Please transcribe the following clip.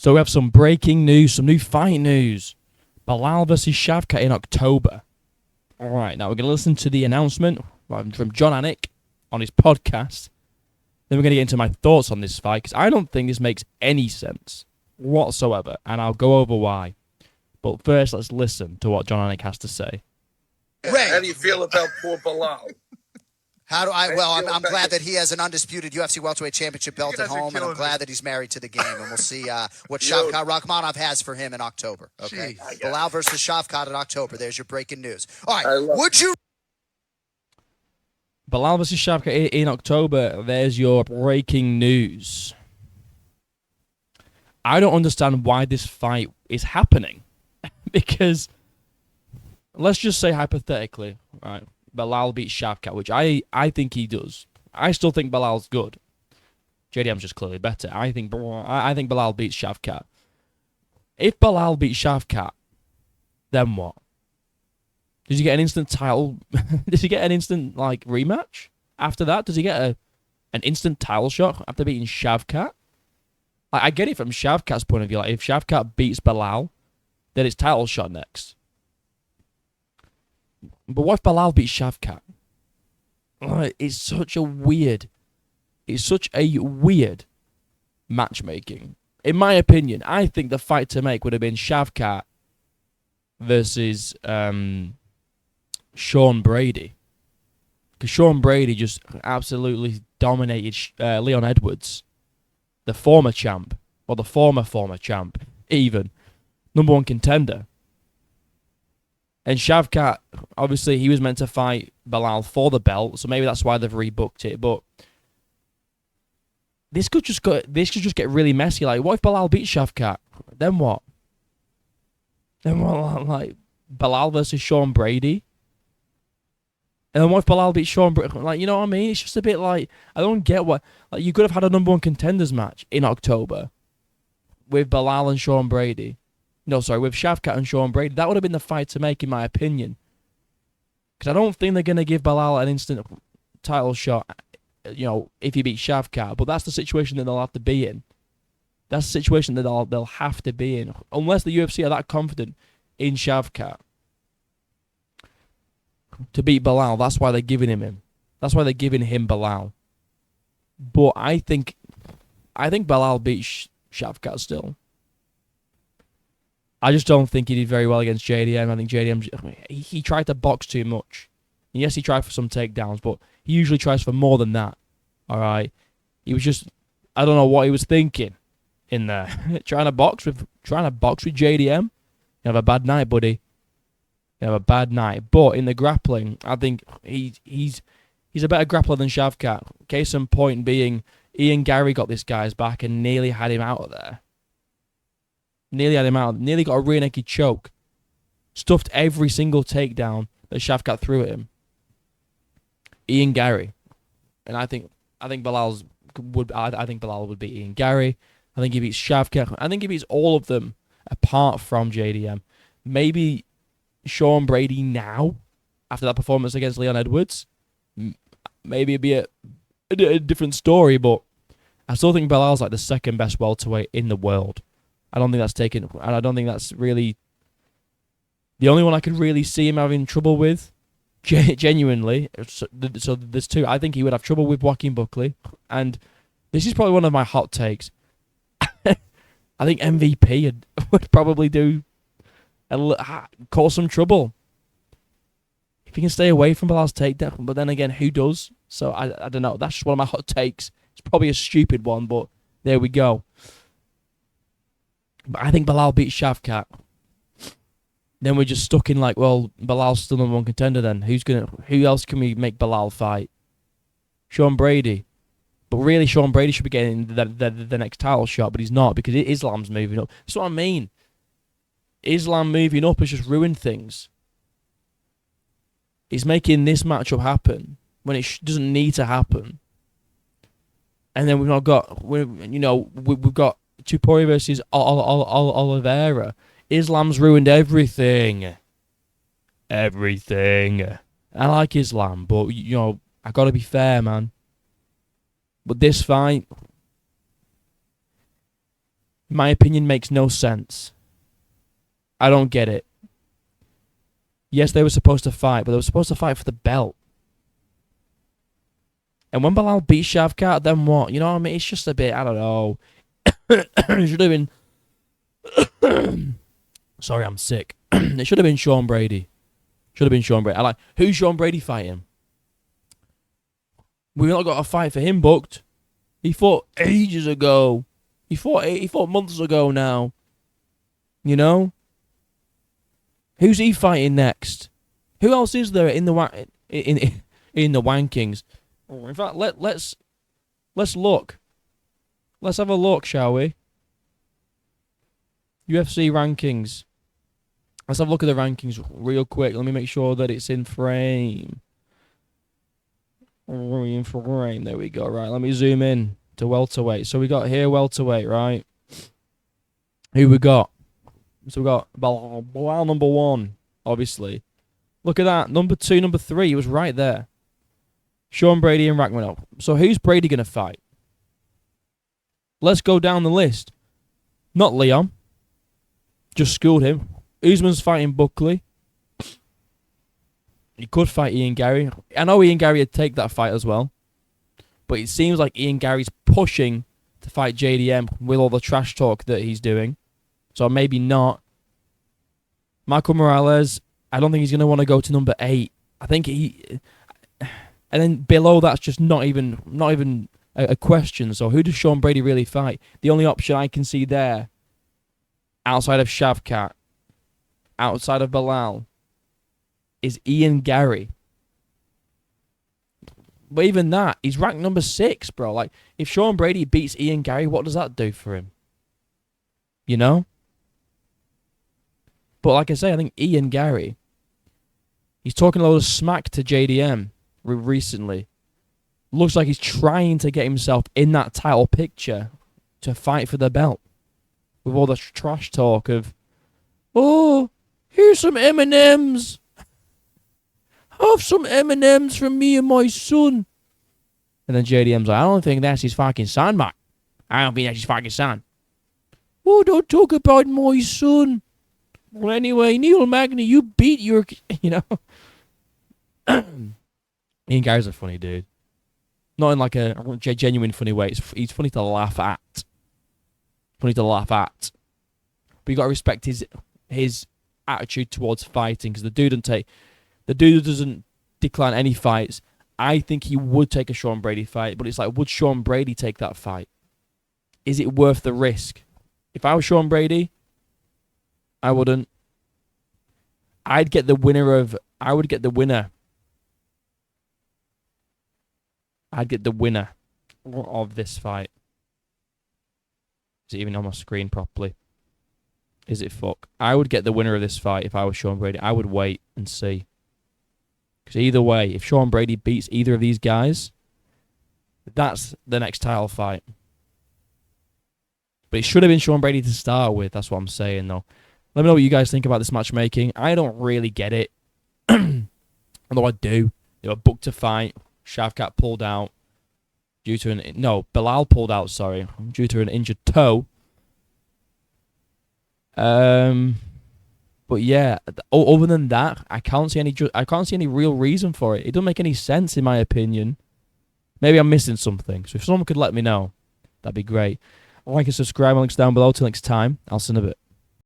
So we have some breaking news, some new fight news. Belal versus Shavkat in October. All right, now we're going to listen to the announcement from John Anik on his podcast. Then we're going to get into my thoughts on this fight, because I don't think this makes any sense whatsoever, and I'll go over why. But first, let's listen to what John Anik has to say. Ray, how do you feel about poor Belal? I'm glad that he has an undisputed UFC welterweight championship belt at home, and I'm glad that he's married to the game. And we'll see what Shavkat Rakhmonov has for him in October. Okay, Belal versus Shavkat in October. There's your breaking news. All right, would you? Belal versus Shavkat in October. There's your breaking news. I don't understand why this fight is happening, because let's just say hypothetically, right? Belal beats Shavkat, which I think he does. I still think Belal's good. JDM's just clearly better. I think Belal beats Shavkat. If Belal beats Shavkat, then what? Does he get an instant title? Does he get an instant rematch after that? Does he get an instant title shot after beating Shavkat? I get it from Shavkat's point of view. If Shavkat beats Belal, then it's title shot next. But what if Belal beats Shavkat? It's such a weird matchmaking. In my opinion, I think the fight to make would have been Shavkat versus Sean Brady. Because Sean Brady just absolutely dominated Leon Edwards, the former champ, or the former champ, even. Number one contender. And Shavkat, obviously, he was meant to fight Belal for the belt, so maybe that's why they've rebooked it. But this could just get really messy. What if Belal beats Shavkat? Then what? Belal versus Sean Brady? And then what if Belal beats Sean Brady? You know what I mean? It's just a bit I don't get what... you could have had a number one contenders match in October with Belal and Sean Brady. No, sorry, with Shavkat and Sean Brady. That would have been the fight to make, in my opinion. Because I don't think they're going to give Belal an instant title shot, if he beats Shavkat. But that's the situation that they'll have to be in. That's the situation that they'll have to be in. Unless the UFC are that confident in Shavkat to beat Belal. That's why they're giving him. That's why they're giving him Belal. But I think Belal beats Shavkat still. I just don't think he did very well against JDM. I think JDM, he tried to box too much. Yes, he tried for some takedowns, but he usually tries for more than that. All right, he was just, I don't know what he was thinking in there, trying to box with JDM. You have a bad night, buddy. You have a bad night. But in the grappling, I think he's a better grappler than Shavkat. Case in point being, Ian Gary got this guy's back and nearly had him out of there. Nearly had him out. Nearly got a rear naked choke. Stuffed every single takedown that Shavkat threw at him. Ian Gary. And I think Belal would beat Ian Gary. I think he beats Shavkat. I think he beats all of them apart from JDM. Maybe Sean Brady now, after that performance against Leon Edwards. Maybe it'd be a different story, but I still think Belal's the second best welterweight in the world. I don't think that's taken, and I don't think that's really the only one I could really see him having trouble with, genuinely. So there's two. I think he would have trouble with Joaquin Buckley, and this is probably one of my hot takes. I think MVP would probably cause some trouble if he can stay away from Belal's takedown. But then again, who does? So I don't know. That's just one of my hot takes. It's probably a stupid one, but there we go. But I think Belal beats Shavkat. Then we're just stuck in Belal's still number one contender then. Who else can we make Belal fight? Sean Brady. But really, Sean Brady should be getting the next title shot, but he's not, because Islam's moving up. That's what I mean. Islam moving up has just ruined things. He's making this matchup happen when it doesn't need to happen. And then we've got Tupori versus Oliveira. Islam's ruined everything. Everything. I like Islam, but, I gotta be fair, man. But this fight, in my opinion, makes no sense. I don't get it. Yes, they were supposed to fight, but they were supposed to fight for the belt. And when Belal beat Shavkat, then what? You know what I mean? It's just a bit, I don't know. It should have been... Sorry, I'm sick. It should have been Sean Brady. Should have been Sean Brady. Who's Sean Brady fighting? We've not got a fight for him booked. He fought ages ago. He fought months ago now. You know? Who's he fighting next? Who else is there in the wankings? In fact, let's look. Let's have a look, shall we? UFC rankings. Let's have a look at the rankings real quick. Let me make sure that it's in frame. In frame. There we go. Right, let me zoom in to welterweight. So we got here welterweight, right? Who we got? So we got Belal number 1, obviously. Look at that. Number 2, number 3. He was right there. Sean Brady and Rakhmonov. So who's Brady going to fight? Let's go down the list. Not Leon. Just schooled him. Usman's fighting Buckley. He could fight Ian Gary. I know Ian Gary would take that fight as well. But it seems like Ian Gary's pushing to fight JDM with all the trash talk that he's doing. So maybe not. Michael Morales, I don't think he's going to want to go to number 8. I think he... And then below that's just not even a question. So who does Sean Brady really fight? The only option I can see there, outside of Shavkat, outside of Belal, is Ian Gary. But even that, he's ranked number 6, bro. Like, if Sean Brady beats Ian Gary, what does that do for him? You know? But like I say, I think Ian Gary, he's talking a load of smack to JDM recently. Looks like he's trying to get himself in that title picture to fight for the belt. With all the trash talk of, oh, here's some M&Ms. Have some M&Ms from me and my son. And then JDM's like, I don't think that's his fucking son, mate. I don't think that's his fucking son. Oh, don't talk about my son. Well, anyway, Neil Magny, you beat your... You know? Ian Gary's a funny dude. Not in like a genuine funny way. He's funny to laugh at. Funny to laugh at. But you got to respect his attitude towards fighting, because the dude doesn't decline any fights. I think he would take a Sean Brady fight, but it's like, would Sean Brady take that fight? Is it worth the risk? If I was Sean Brady, I wouldn't. I would get the winner of this fight. Is it even on my screen properly? Is it fuck? I would get the winner of this fight if I was Sean Brady. I would wait and see. Because either way, if Sean Brady beats either of these guys, that's the next title fight. But it should have been Sean Brady to start with. That's what I'm saying, though. Let me know what you guys think about this matchmaking. I don't really get it. Although I do. They were booked to fight. Shavkat pulled out due to Belal pulled out, sorry, due to an injured toe. But yeah, other than that, I can't see any real reason for it. It doesn't make any sense in my opinion. Maybe I'm missing something. So if someone could let me know, that'd be great. Like and subscribe. Links down below. Till next time, I'll see you in a bit.